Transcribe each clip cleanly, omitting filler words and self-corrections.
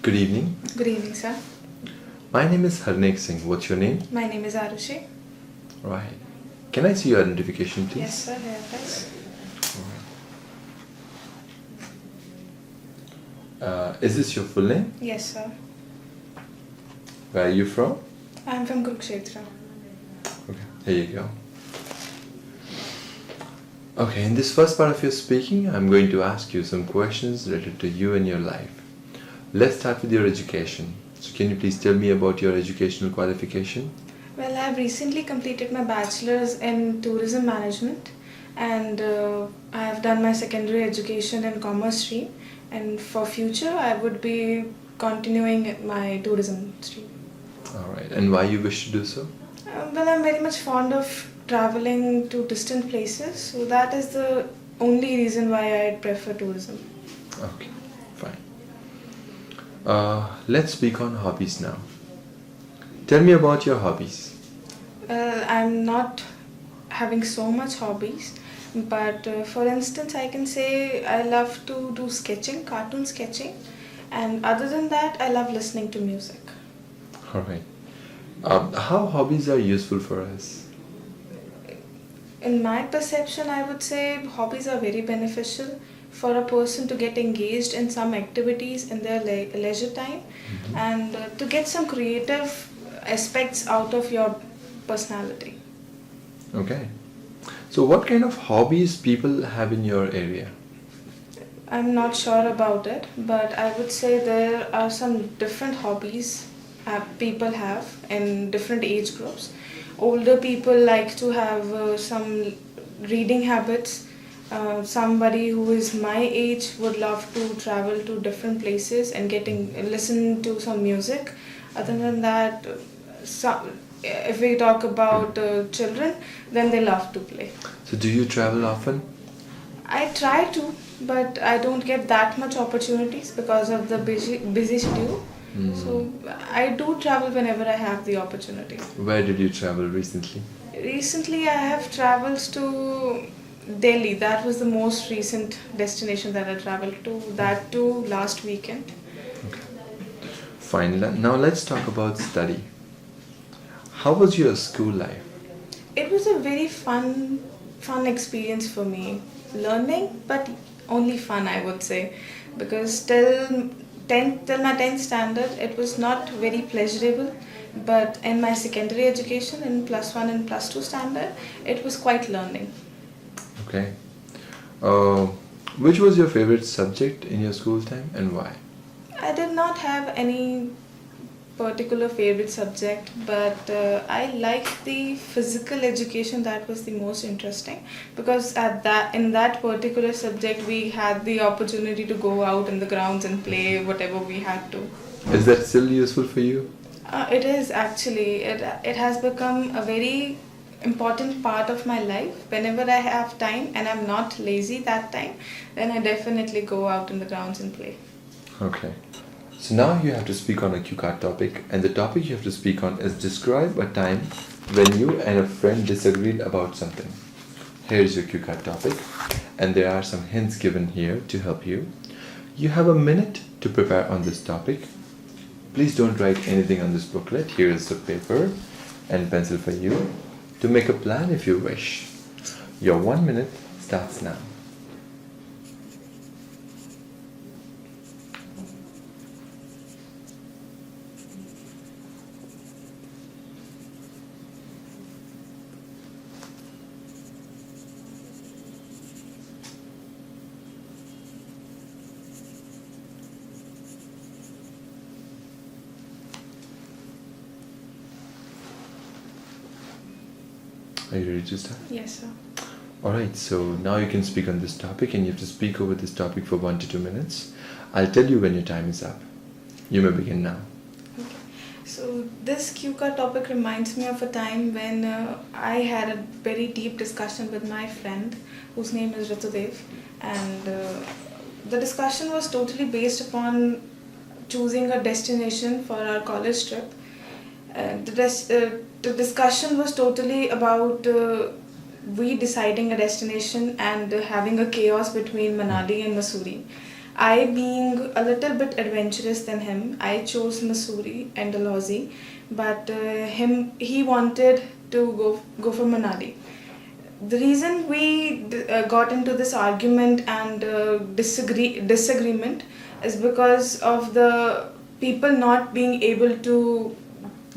Good evening. Good evening, sir. My name is Harnik Singh. What's your name? My name is Arushi. Right. Can I see your identification, please? Yes, sir. Here it is. Is this your full name? Yes, sir. Where are you from? I'm from Kurukshetra. Okay, here you go. Okay, in this first part of your speaking, I'm going to ask you some questions related to you and your life. Let's start with your education. So can you please tell me about your educational qualification? Well, I've recently completed my bachelor's in tourism management, and I've done my secondary education in commerce stream. And for future, I would be continuing my tourism stream. Alright, and why you wish to do so? Well, I'm very much fond of traveling to distant places, so that is the only reason why I prefer tourism. Okay, fine. Let's speak on hobbies now. Tell me about your hobbies. Well, I'm not having so much hobbies, but for instance, I can say I love to do sketching, cartoon sketching, and other than that, I love listening to music. Alright. How hobbies are useful for us? In my perception, I would say hobbies are very beneficial for a person to get engaged in some activities in their leisure time and to get some creative aspects out of your personality. Okay. So what kind of hobbies people have in your area? I'm not sure about it, but I would say there are some different hobbies people have in different age groups. Older people like to have some reading habits. Somebody who is my age would love to travel to different places and listen to some music. Other than that, if we talk about children, then they love to play. So do you travel often? I try to, but I don't get that much opportunities because of the busy schedule. So I do travel whenever I have the opportunity. Where did you travel recently? Recently, I have traveled to Delhi. That was the most recent destination that I traveled to. That too last weekend. Fine. Now let's talk about study. How was your school life? It was a very fun experience for me. Learning, but only fun, I would say, because till my 10th standard, it was not very pleasurable. But in my secondary education, in plus 1 and plus 2 standard, it was quite learning. Okay. Uh, which was your favorite subject in your school time and why? I did not have any particular favorite subject, but I liked the physical education. That was the most interesting because in that particular subject we had the opportunity to go out in the grounds and play whatever we had to. Is that still useful for you? It is actually. It has become a very important part of my life. Whenever I have time and I'm not lazy that time, then I definitely go out in the grounds and play. Okay. So now you have to speak on a cue card topic, and the topic you have to speak on is describe a time when you and a friend disagreed about something. Here is your cue card topic, and there are some hints given here to help you. You have a minute to prepare on this topic. Please don't write anything on this booklet. Here is the paper and pencil for you to make a plan if you wish. Your 1 minute starts now. Are you ready to start? Yes, sir. Alright, so now you can speak on this topic and you have to speak over this topic for 1 to 2 minutes. I'll tell you when your time is up. You may begin now. Okay. So this cue card topic reminds me of a time when I had a very deep discussion with my friend whose name is Ritudev, and the discussion was totally based upon choosing a destination for our college trip. The discussion was totally about we deciding a destination and having a chaos between Manali and Mussoorie. I, being a little bit adventurous than him, I chose Missouri and Dalhousie, but he wanted to go for Manali. The reason we got into this argument and disagreement is because of the people not being able to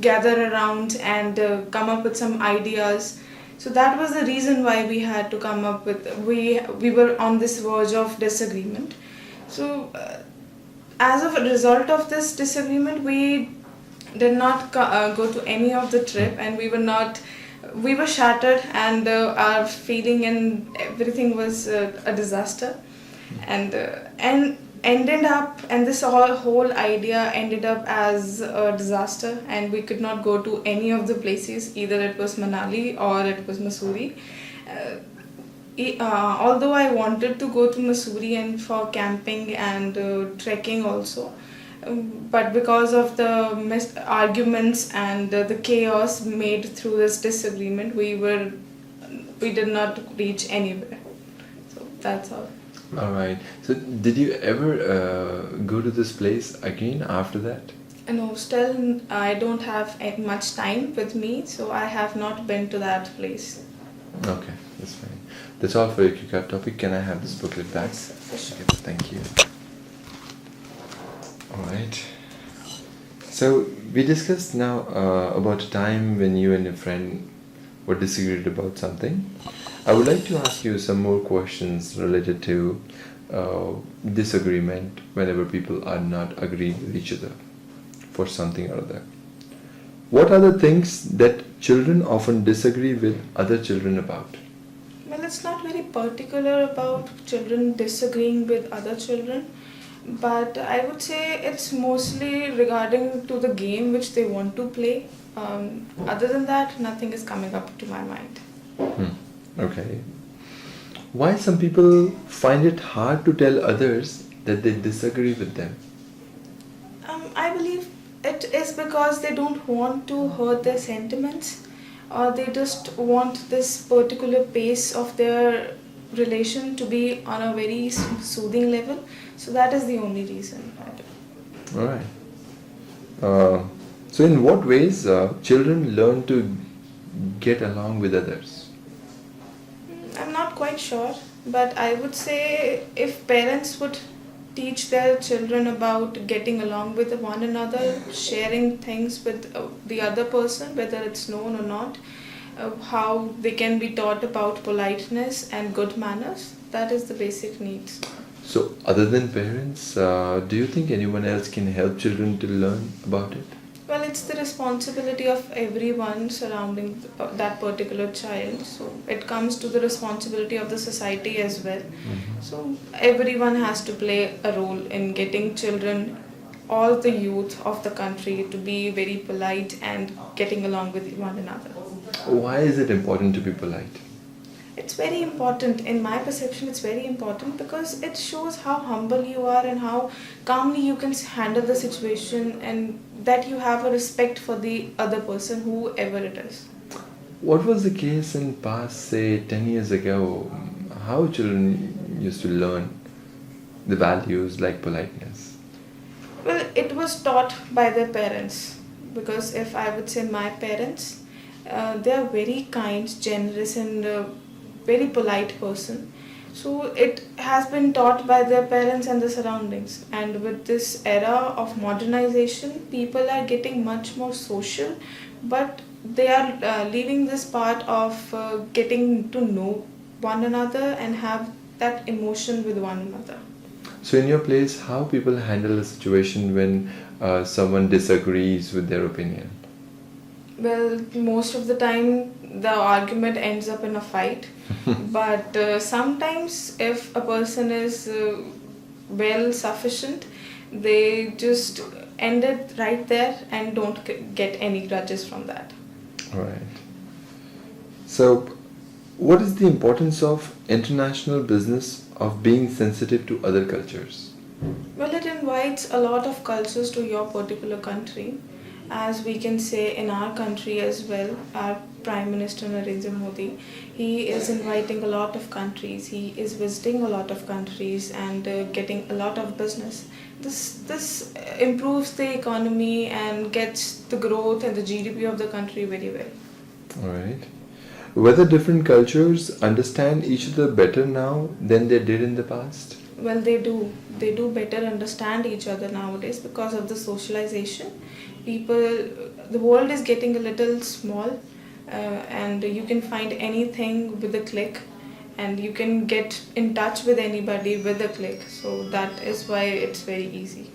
gather around and come up with some ideas. So that was the reason why we had to come up with we were on this verge of disagreement. So as a result of this disagreement, we did not go to any of the trip, and we were shattered, and our feeling and everything was a disaster, and ended up, and this whole idea ended up as a disaster, and we could not go to any of the places. Either it was Manali or it was Missouri. uh, Although I wanted to go to Missouri and for camping and trekking also, but because of the arguments and the chaos made through this disagreement, we did not reach anywhere. So that's all. All right. So, did you ever go to this place again after that? No, still I don't have much time with me, so I have not been to that place. Okay, that's fine. That's all for your QCAT topic. Can I have this booklet back? Yes, for sure. Okay, thank you. All right. So we discussed now about a time when you and your friend were disagreed about something. I would like to ask you some more questions related to disagreement whenever people are not agreeing with each other for something or other. What are the things that children often disagree with other children about? Well, it's not very particular about children disagreeing with other children, but I would say it's mostly regarding to the game which they want to play. Other than that, nothing is coming up to my mind. Okay. Why some people find it hard to tell others that they disagree with them? I believe it is because they don't want to hurt their sentiments, or they just want this particular pace of their relation to be on a very soothing level. So that is the only reason. All right. So, in what ways children learn to get along with others? I'm not quite sure, but I would say if parents would teach their children about getting along with one another, sharing things with the other person, whether it's known or not, how they can be taught about politeness and good manners, that is the basic needs. So, other than parents, do you think anyone else can help children to learn about it? Well, it's the responsibility of everyone surrounding that particular child. So it comes to the responsibility of the society as well. So everyone has to play a role in getting children, all the youth of the country, to be very polite and getting along with one another. Why is it important to be polite? It's very important. In my perception, it's very important because it shows how humble you are and how calmly you can handle the situation, and that you have a respect for the other person, whoever it is. What was the case in past, say, 10 years ago? How children used to learn the values like politeness? Well, it was taught by their parents, because if I would say my parents, they are very kind, generous, and very polite person. So it has been taught by their parents and the surroundings. And with this era of modernization, people are getting much more social, but they are leaving this part of getting to know one another and have that emotion with one another. So, in your place, how people handle a situation when someone disagrees with their opinion? Well, most of the time the argument ends up in a fight, but sometimes if a person is well sufficient, they just end it right there and don't get any grudges from that. Right. So, what is the importance of international business of being sensitive to other cultures? Well, it invites a lot of cultures to your particular country. as we can say in our country as well, our Prime Minister Narendra Modi, he is inviting a lot of countries. He is visiting a lot of countries and getting a lot of business. This improves the economy and gets the growth and the GDP of the country very well. All right. Whether different cultures understand each other better now than they did in the past? Well, they do. They do better understand each other nowadays because of the socialization. People, the world is getting a little small, and you can find anything with a click, and you can get in touch with anybody with a click. So that is why it's very easy.